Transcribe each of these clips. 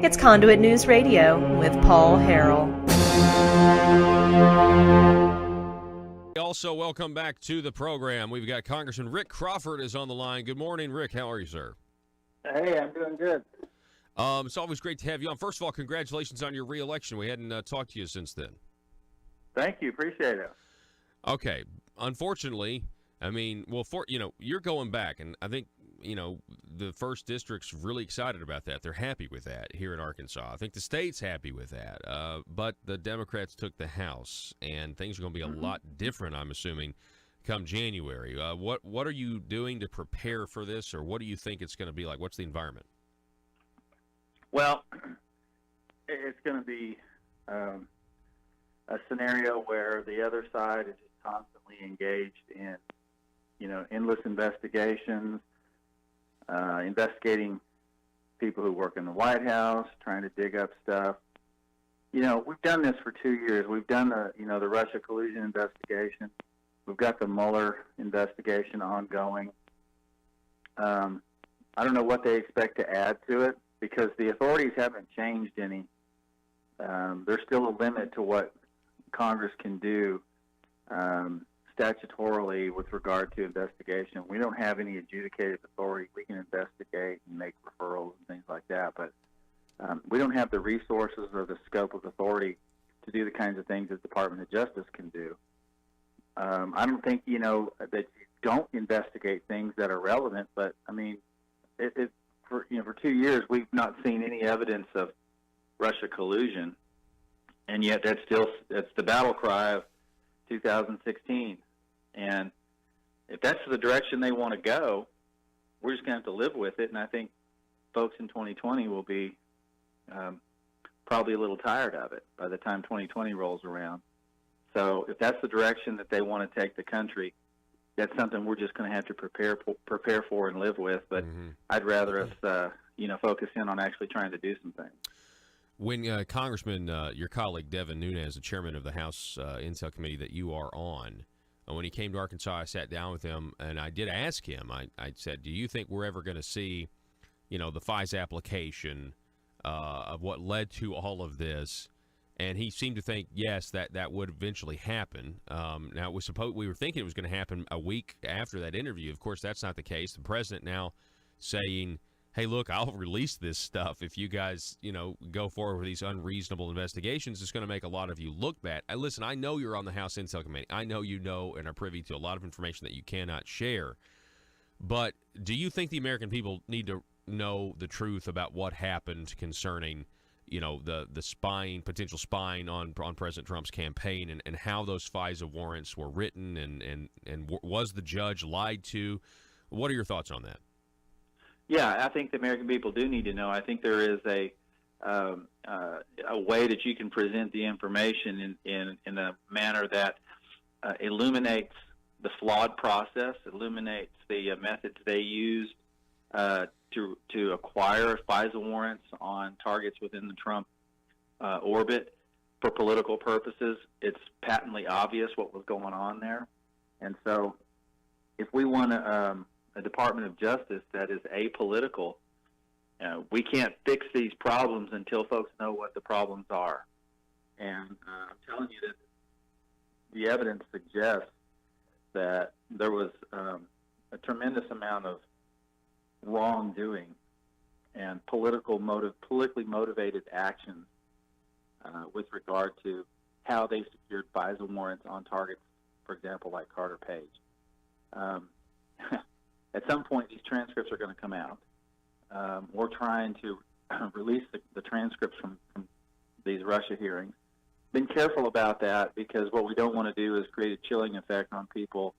It's Conduit News Radio with Paul Harrell. Also, welcome back to the program. We've got Congressman Rick Crawford is on the line. Good morning, Rick. How are you, sir? Hey, I'm doing good. It's always great to have you on. First of all, congratulations on your re-election. We hadn't talked to you since then. Thank you. Appreciate it. Okay. Unfortunately, I mean, well, you're going back, and I think, the first district's really excited about that. They're happy with that here in Arkansas. I think the state's happy with that. But the Democrats took the House, and things are going to be a lot different, I'm assuming, come January. What are you doing to prepare for this, or what do you think it's going to be like? What's the environment? Well, it's going to be a scenario where the other side is just constantly engaged in, endless investigations, investigating people who work in the White House, trying to dig up stuff. We've done this for 2 years. We've done the Russia collusion investigation. We've got the Mueller investigation ongoing. I don't know what they expect to add to it because the authorities haven't changed any. There's still a limit to what Congress can do statutorily with regard to investigation. We don't have any adjudicated authority. We can investigate and make referrals and things like that, but we don't have the resources or the scope of authority to do the kinds of things that the Department of Justice can do. I don't think, that you don't investigate things that are relevant, but, I mean, for 2 years we've not seen any evidence of Russia collusion, and yet that's the battle cry of 2016. And if that's the direction they want to go, we're just going to have to live with it. And I think folks in 2020 will be probably a little tired of it by the time 2020 rolls around. So if that's the direction that they want to take the country, that's something we're just going to have to prepare for and live with. But I'd rather us, focus in on actually trying to do some things. When Congressman, your colleague Devin Nunes, the chairman of the House Intel Committee that you are on, when he came to Arkansas, I sat down with him and I did ask him. I said, "Do you think we're ever going to see, the FISA application of what led to all of this?" And he seemed to think, yes, that would eventually happen. Now, we were thinking it was going to happen a week after that interview. Of course, that's not the case. The president now saying, hey, look, I'll release this stuff if you guys, go forward with these unreasonable investigations. It's going to make a lot of you look bad. Listen, I know you're on the House Intel Committee. I know you know and are privy to a lot of information that you cannot share. But do you think the American people need to know the truth about what happened concerning, the potential spying on President Trump's campaign and how those FISA warrants were written and was the judge lied to? What are your thoughts on that? Yeah, I think the American people do need to know. I think there is a way that you can present the information in a manner that illuminates the flawed process, illuminates the methods they used to acquire FISA warrants on targets within the Trump orbit for political purposes. It's patently obvious what was going on there. And so if we want a Department of Justice that is apolitical, we can't fix these problems until folks know what the problems are. And I'm telling you that the evidence suggests that there was a tremendous amount of wrongdoing and politically motivated actions with regard to how they secured FISA warrants on targets, for example, like Carter Page. At some point, these transcripts are going to come out. We're trying to release the transcripts from these Russia hearings. Been careful about that because what we don't want to do is create a chilling effect on people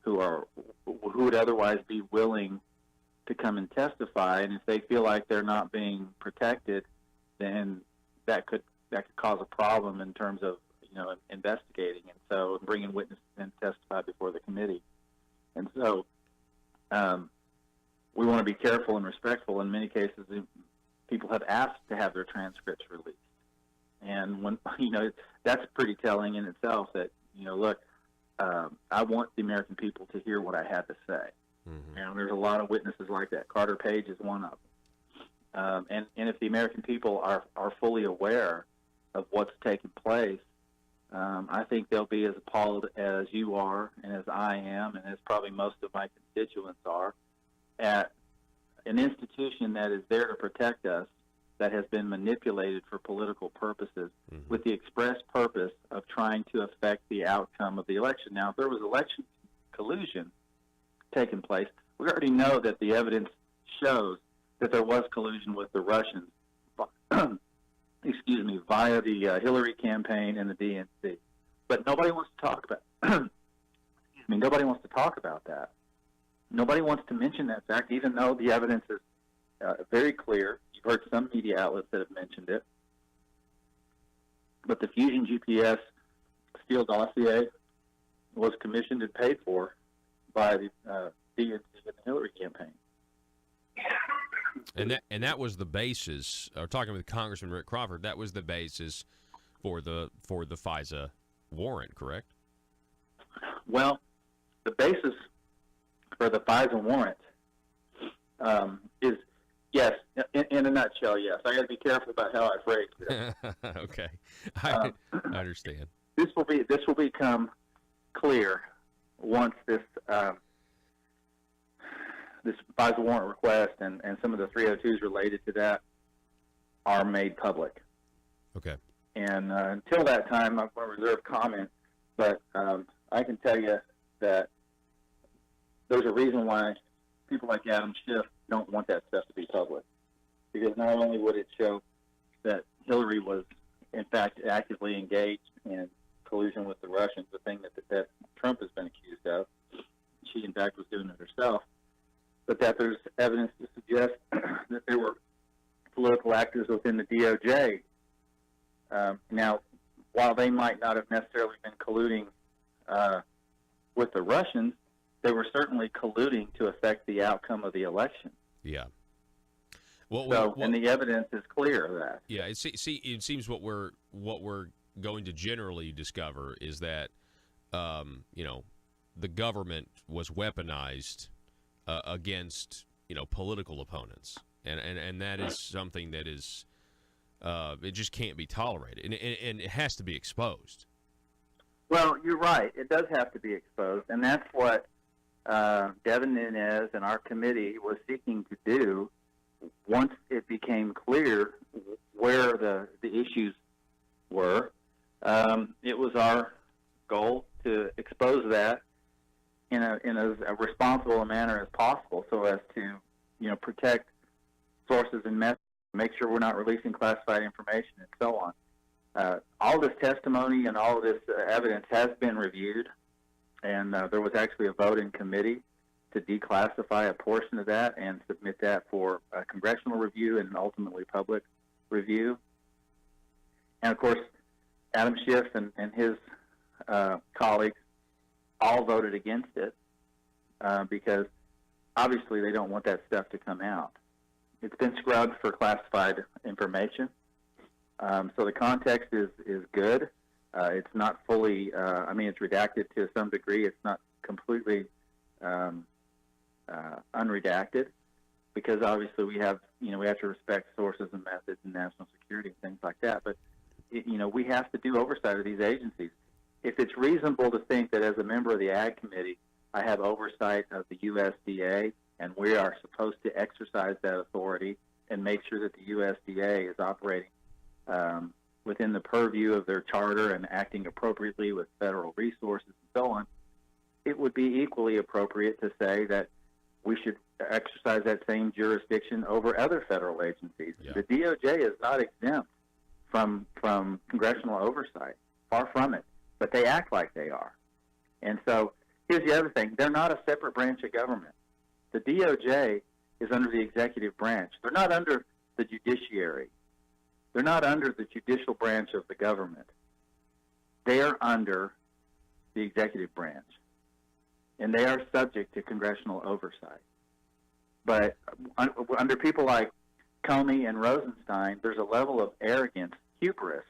who would otherwise be willing to come and testify. And if they feel like they're not being protected, then that could cause a problem in terms of investigating, and so bringing witnesses in to testify before the committee. And so we want to be careful and respectful. In many cases, people have asked to have their transcripts released. And when that's pretty telling in itself that, look, I want the American people to hear what I had to say. And there's a lot of witnesses like that. Carter Page is one of them. And if the American people are fully aware of what's taking place, I think they'll be as appalled as you are and as I am and as probably most of my constituents are at an institution that is there to protect us that has been manipulated for political purposes with the express purpose of trying to affect the outcome of the election. Now, if there was election collusion taking place, we already know that the evidence shows that there was collusion with the Russians, excuse me, via the Hillary campaign and the DNC. But nobody wants to talk about nobody wants to talk about that. Nobody wants to mention that fact, even though the evidence is very clear. You've heard some media outlets that have mentioned it. But the Fusion GPS Steele dossier was commissioned and paid for by the DNC and the Hillary campaign. And that was the basis. Talking with Congressman Rick Crawford, that was the basis for the FISA warrant, correct? Well, the basis for the FISA warrant is, yes, in a nutshell, yes. I got to be careful about how I phrase it. Okay, I understand. This will become clear once this FISA warrant request and some of the 302s related to that are made public. Okay. And until that time, I'm going to reserve comment, but I can tell you that there's a reason why people like Adam Schiff don't want that stuff to be public. Because not only would it show that Hillary was, in fact, actively engaged in collusion with the Russians, the thing that Trump has been accused of, she, in fact, was doing it herself, but that there's evidence to suggest that there were political actors within the DOJ. Now, while they might not have necessarily been colluding with the Russians, they were certainly colluding to affect the outcome of the election. Yeah. And the evidence is clear of that. Yeah. It seems what we're going to generally discover is that the government was weaponized against political opponents, and that is something that is it just can't be tolerated, and it has to be exposed. Well, you're right. It does have to be exposed, and that's what Devin Nunes and our committee was seeking to do once it became clear where the issues were. It was our goal to expose that in as responsible a manner as possible, so as to protect sources and methods, make sure we're not releasing classified information, and so on. All this testimony and all of this evidence has been reviewed, and there was actually a vote in committee to declassify a portion of that and submit that for congressional review and ultimately public review. And, of course, Adam Schiff and his colleagues all voted against it because obviously they don't want that stuff to come out. It's been scrubbed for classified information. So the context is good. It's not fully, it's redacted to some degree. It's not completely unredacted because obviously we have to respect sources and methods and national security and things like that. But, we have to do oversight of these agencies. If it's reasonable to think that as a member of the Ag Committee, I have oversight of the USDA, and we are supposed to exercise that authority and make sure that the USDA is operating within the purview of their charter and acting appropriately with federal resources and so on, it would be equally appropriate to say that we should exercise that same jurisdiction over other federal agencies. Yeah. The DOJ is not exempt from congressional oversight, far from it, but they act like they are. And so here's the other thing. They're not a separate branch of government. The DOJ is under the executive branch. They're not under the judiciary. They're not under the judicial branch of the government. They are under the executive branch, and they are subject to congressional oversight. But under people like Comey and Rosenstein, there's a level of arrogance, hubris,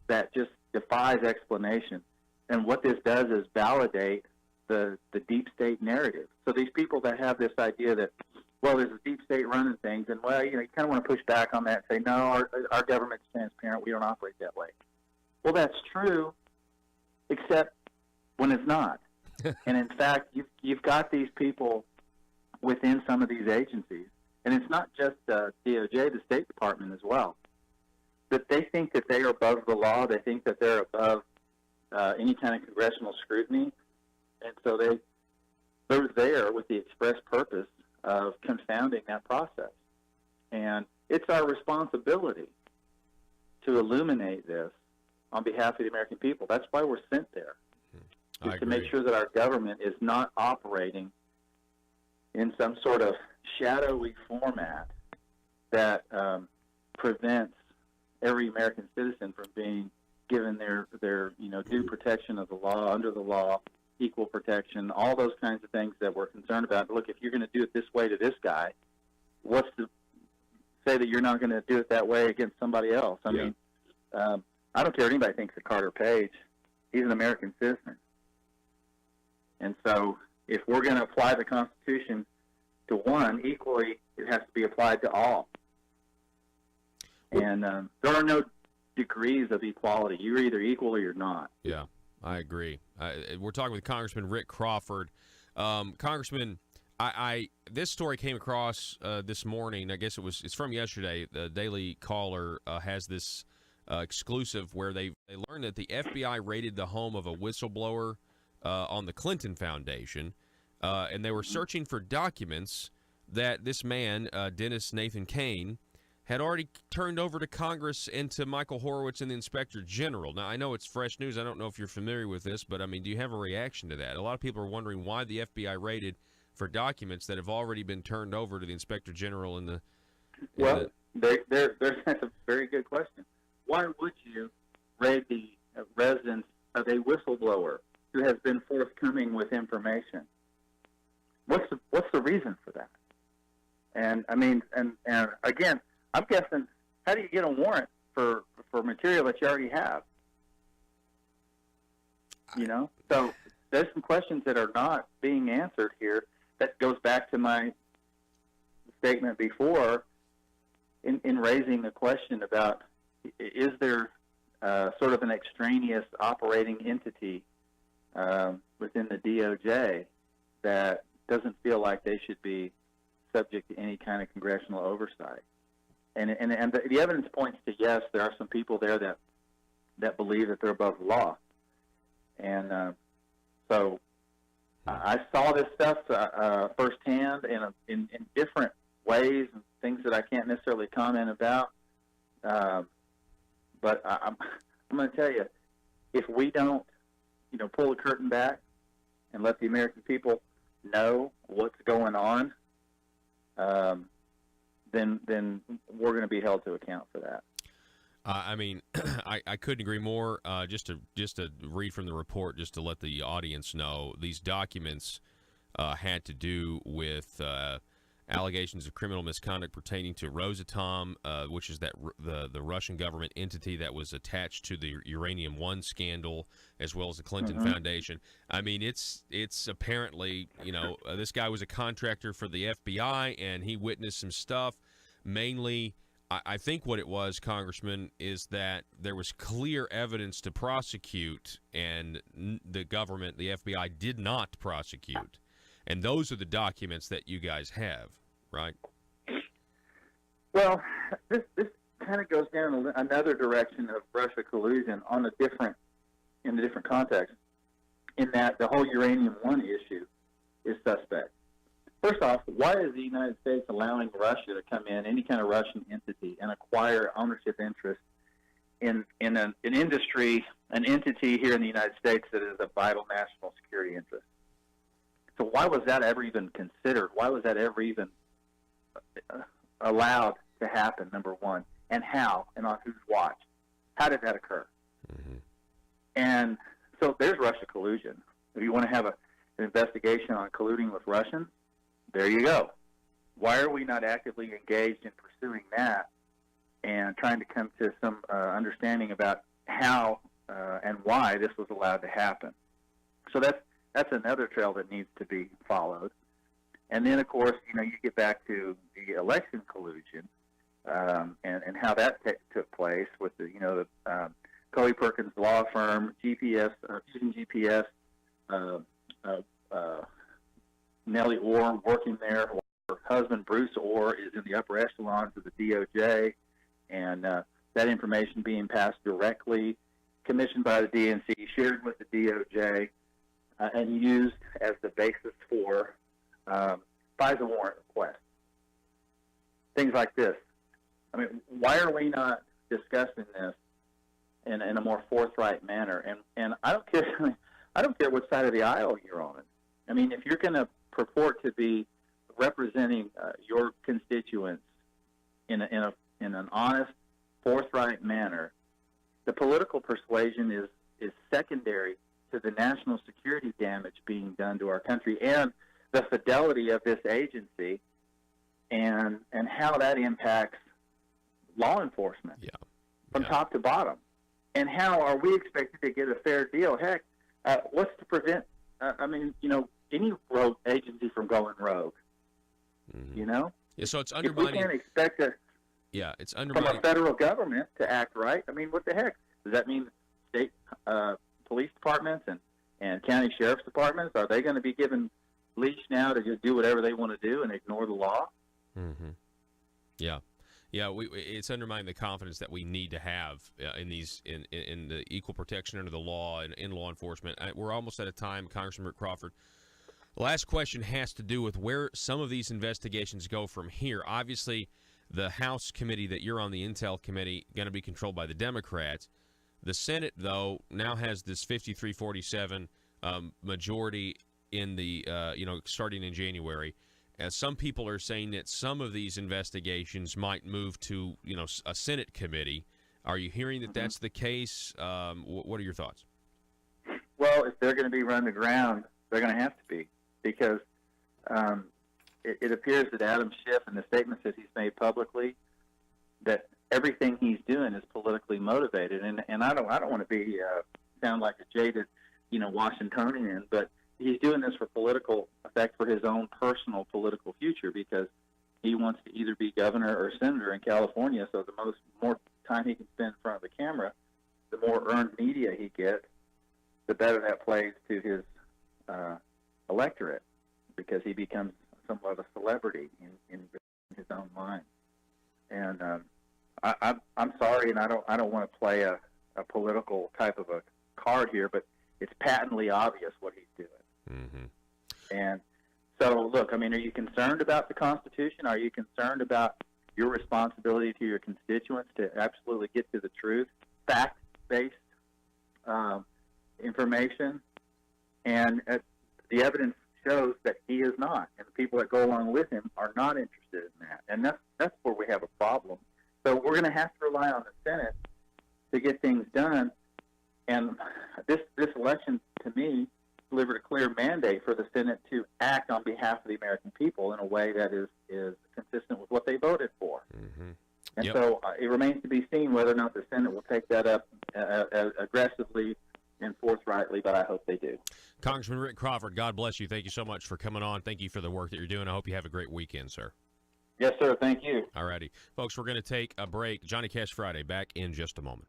that just defies explanation. And what this does is validate the deep state narrative. So these people that have this idea that well, there's a deep state running things, and well, you kind of want to push back on that and say, no, our government's transparent. We don't operate that way. Well, that's true, except when it's not. And in fact, you've got these people within some of these agencies, and it's not just DOJ, the State Department as well, that they think that they are above the law. They think that they're above any kind of congressional scrutiny, and so they're there with the express purpose of confounding that process. And it's our responsibility to illuminate this on behalf of the American people. That's why we're sent there, is to make sure that our government is not operating in some sort of shadowy format that prevents every American citizen from being given their due protection of the law, under the law, equal protection, all those kinds of things that we're concerned about. Look, if you're going to do it this way to this guy, what's to say that you're not going to do it that way against somebody else? I mean, I don't care what anybody thinks of Carter Page. He's an American citizen. And so if we're going to apply the Constitution to one, equally, it has to be applied to all. And there are no degrees of equality. You're either equal or you're not. Yeah, I agree. We're talking with Congressman Rick Crawford. Congressman, this story came across this morning. I guess it's from yesterday. The Daily Caller has this exclusive where they learned that the FBI raided the home of a whistleblower on the Clinton Foundation, and they were searching for documents that this man, Dennis Nathan Cain, had already turned over to Congress and to Michael Horowitz and the Inspector General. Now, I know it's fresh news. I don't know if you're familiar with this, but, I mean, do you have a reaction to that? A lot of people are wondering why the FBI raided for documents that have already been turned over to the Inspector General and the... That's a very good question. Why would you raid the residence of a whistleblower who has been forthcoming with information? What's the reason for that? And I mean, and again, I'm guessing, how do you get a warrant for material that you already have? So there's some questions that are not being answered here. That goes back to my statement before in raising the question about, is there sort of an extraneous operating entity within the DOJ that doesn't feel like they should be subject to any kind of congressional oversight? And the evidence points to, yes, there are some people there that believe that they're above the law. And so I saw this stuff firsthand in different ways and things that I can't necessarily comment about. But I'm going to tell you, if we don't, pull the curtain back and let the American people know what's going on, then we're going to be held to account for that. I mean, I couldn't agree more. Just to read from the report, just to let the audience know, these documents had to do with allegations of criminal misconduct pertaining to Rosatom, which is the Russian government entity that was attached to the Uranium One scandal, as well as the Clinton Foundation. I mean, it's apparently, this guy was a contractor for the FBI, and he witnessed some stuff. Mainly, I think what it was, Congressman, is that there was clear evidence to prosecute, and the government, the FBI, did not prosecute. And those are the documents that you guys have, right? Well, this kind of goes down another direction of Russia collusion in a different context, in that the whole Uranium One issue is suspect. First off, why is the United States allowing Russia to come in, any kind of Russian entity, and acquire ownership interest in an industry, an entity here in the United States that is a vital national security interest? So why was that ever even considered? Why was that ever even allowed to happen, number one? And how? And on whose watch? How did that occur? Mm-hmm. And so there's Russia collusion. If you want to have an investigation on colluding with Russians, there you go. Why are we not actively engaged in pursuing that and trying to come to some understanding about how and why this was allowed to happen? So that's another trail that needs to be followed. And then, of course, you get back to the election collusion and how that took place with the Cody Perkins law firm, Fusion GPS, Nellie Orr working there. Her husband, Bruce Orr, is in the upper echelons of the DOJ, and that information being passed directly, commissioned by the DNC, shared with the DOJ, and used as the basis for FISA warrant requests. Things like this. I mean, why are we not discussing this in a more forthright manner? And I don't care. I don't care what side of the aisle you're on. I mean, if you're going to purport to be representing your constituents in an honest, forthright manner, the political persuasion is secondary to the national security damage being done to our country and the fidelity of this agency and how that impacts law enforcement from top to bottom. And how are we expected to get a fair deal? Heck, what's to prevent, any rogue agency from going rogue? Yeah, so it's undermining. If we can't expect it's undermining from a federal government to act right, I mean, what the heck? Does that mean state police departments and county sheriff's departments, are they going to be given leash now to just do whatever they want to do and ignore the law? Yeah, it's undermining the confidence that we need to have in the equal protection under the law and in law enforcement. We're almost at a time, Congressman Rick Crawford. The last question has to do with where some of these investigations go from here. Obviously, the House committee that you're on, the Intel committee, going to be controlled by the Democrats. The Senate, though, now has this 53-47 majority in the starting in January. Some people are saying that some of these investigations might move to a Senate committee. Are you hearing that that's the case? What are your thoughts? Well, if they're going to be run to ground, they're going to have to be, because it appears that Adam Schiff, in the statements that he's made publicly, that everything he's doing is politically motivated. And I don't want to sound like a jaded, Washingtonian, but he's doing this for political effect, for his own personal political future, because he wants to either be governor or senator in California. So the more time he can spend in front of the camera, the more earned media he gets, the better that plays to his electorate, because he becomes somewhat of a celebrity in his own mind. And I'm sorry, and I don't want to play a political type of a card here, but it's patently obvious what he's doing. And so, look, I mean, are you concerned about the Constitution? Are you concerned about your responsibility to your constituents to absolutely get to the truth, fact-based information? And the evidence shows that he is not, and the people that go along with him are not interested in that. And that's where we have a problem. So we're going to have to rely on the Senate to get things done. And this election, to me, delivered a clear mandate for the Senate to act on behalf of the American people in a way that is consistent with what they voted for. And so it remains to be seen whether or not the Senate will take that up aggressively and forthrightly, but I hope they do. Congressman Rick Crawford, God bless you. Thank you so much for coming on. Thank you for the work that you're doing. I hope you have a great weekend, sir. Yes, sir. Thank you. All righty. Folks, we're going to take a break. Johnny Cash Friday, back in just a moment.